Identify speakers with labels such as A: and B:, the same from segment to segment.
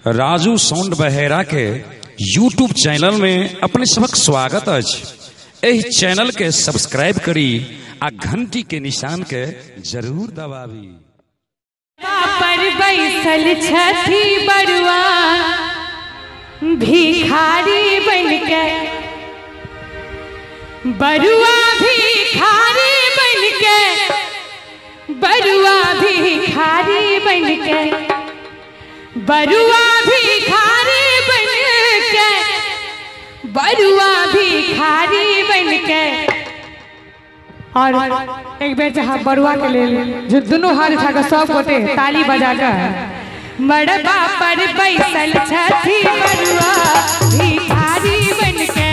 A: Raju sound बहेरा के YouTube channel में अपने सबक स्वागत अछि। एहि चैनल के सब्सक्राइब करी आ घंटी के निशान के जरूर दबावी।
B: पर बैसल छथी बरुआ भिखारी बनके, बरुआ भिखारी बनके, बरुआ भिखारी बनके, बरुआ भिखारी बनके, बरुआ भिखारी बनके। और एक बेर जहाँ बरुआ के लेल जो दोनों हाथ उठा कर सब गोटे ताली बजा कर मड़बा पर बैसल छथी बरुआ भिखारी बनके,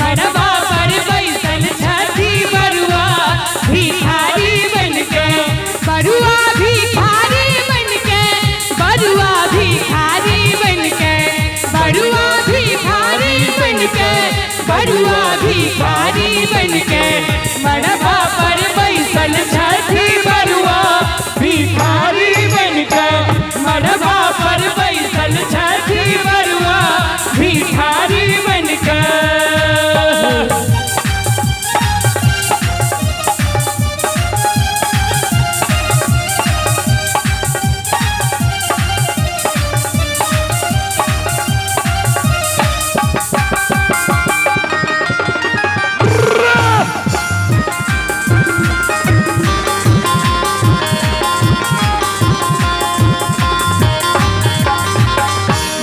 B: मड़बा पर बैसल छथी बरुआ भिखारी बनके, बरुआ भिखारी बनके, बरुआ भिखारी बनके, बरुआ भिखारी बनके, बरुआ भिखारी बनके, मड़बा पर बैसल छथी बरुआ भिखारी बनके, मड़बा पर बैसल छथी बरुआ भिखारी बनके।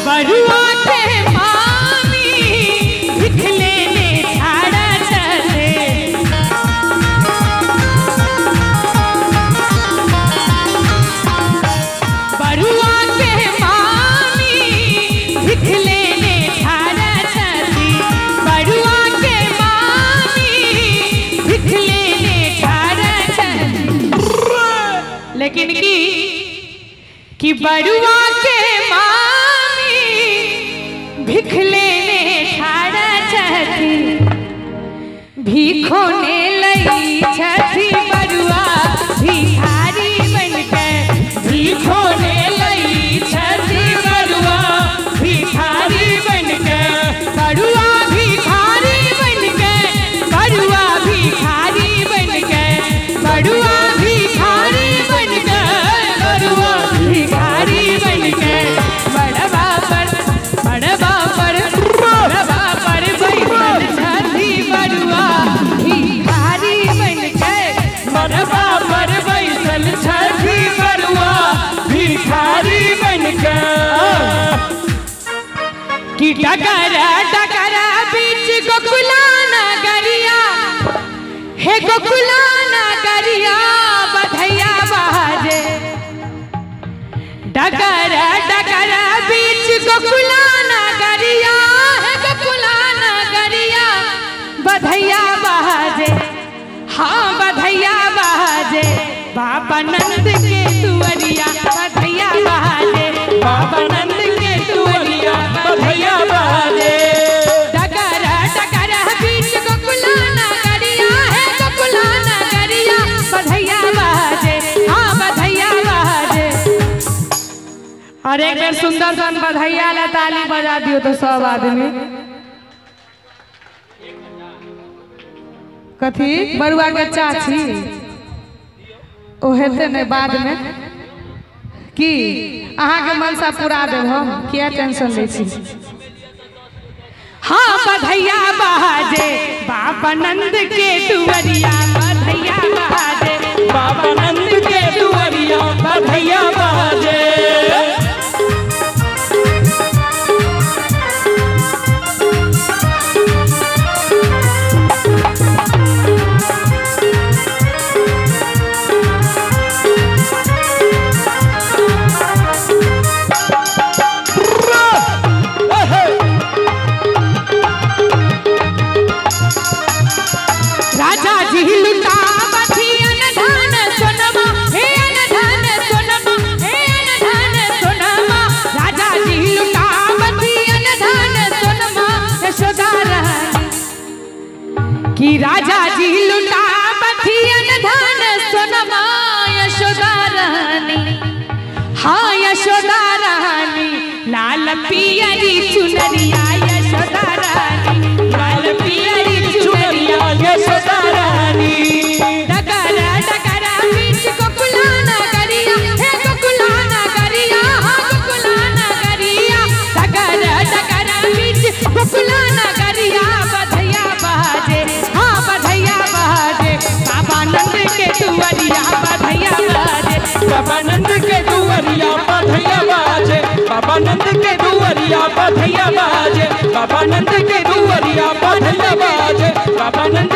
B: बरुआ के मामी भिख लेने ठाड़ा चले, बरुआ के मामी भिख लेने ठाड़ा चली, बरुआ के मामी भिख लेने ठाड़ा चली। लेकिन कि बरुआ के मामी भिख लेने ठाड़ा छथी, भीखोने लई छथी बरुआ भिखारी बनके, भीखोने लई छथी बरुआ भिखारी बनके, बरुआ भिखारी बनके, बरुआ भिखारी बनके, बरुआ भिखारी बनके, बरुआ भिखारी बनके, मड़बा पर बैसल छथी बरुआ भिखारी बनके, मड़बा पर बैसल छथी बरुआ भिखारी बनके। कि डगरा डगरा बीच गोकुला नगरिया, हे गोकुला नगरिया बधैया बाजे, डगरा डगरा बीच गोकुला नगरिया, हे गोकुला नगरिया बधैया बाजे, हाँ बधैया बाजे, बाबा नंद के दुआरिया बधैया बाजे, बाबा नंद के दुआरिया बधैया बाजे। डगरा डगरा बीच गोकुला नगरिया, हे गोकुला नगरिया बधैया बाजे, हाँ बधैया बाजे। और एक बेर सुंदर सन बधैया ला ताली बजा दियो तो सब आदमी। कथी बरुआ के चाची ओ हेते ने बाद में कि अहाँ के मनसा पूरा देब हम, किया टेंशन ले छी। हाँ बधैया बाजे, बाबा नंद के दुआरिया बधैया बाजे, बाबा नंद के दुआरिया बधैया बाजे। राजा जी लुटा बधी अन धन सोनमा, हे अन धन सोनमा, हे अन पियरी चुनरिया यशोदा रानी, लाल पियरी चुनरिया यशोदा रानी। डगरा डगरा बीच गोकुला नगरिया, हे गोकुला नगरिया, हाँ गोकुला नगरिया। डगरा डगरा बीच गोकुला नगरिया, बधैया बाजे, हाँ बधैया बाजे। बाबा नंद के दुआरिया बधैया बाजे,
C: बाबा नंद के दुआरिया बधैया बाजे, बाबा नंद के दुआरिया बधैया बाजे, बाबा नंद के दुआरिया बधैया बाजे, बाबा नंद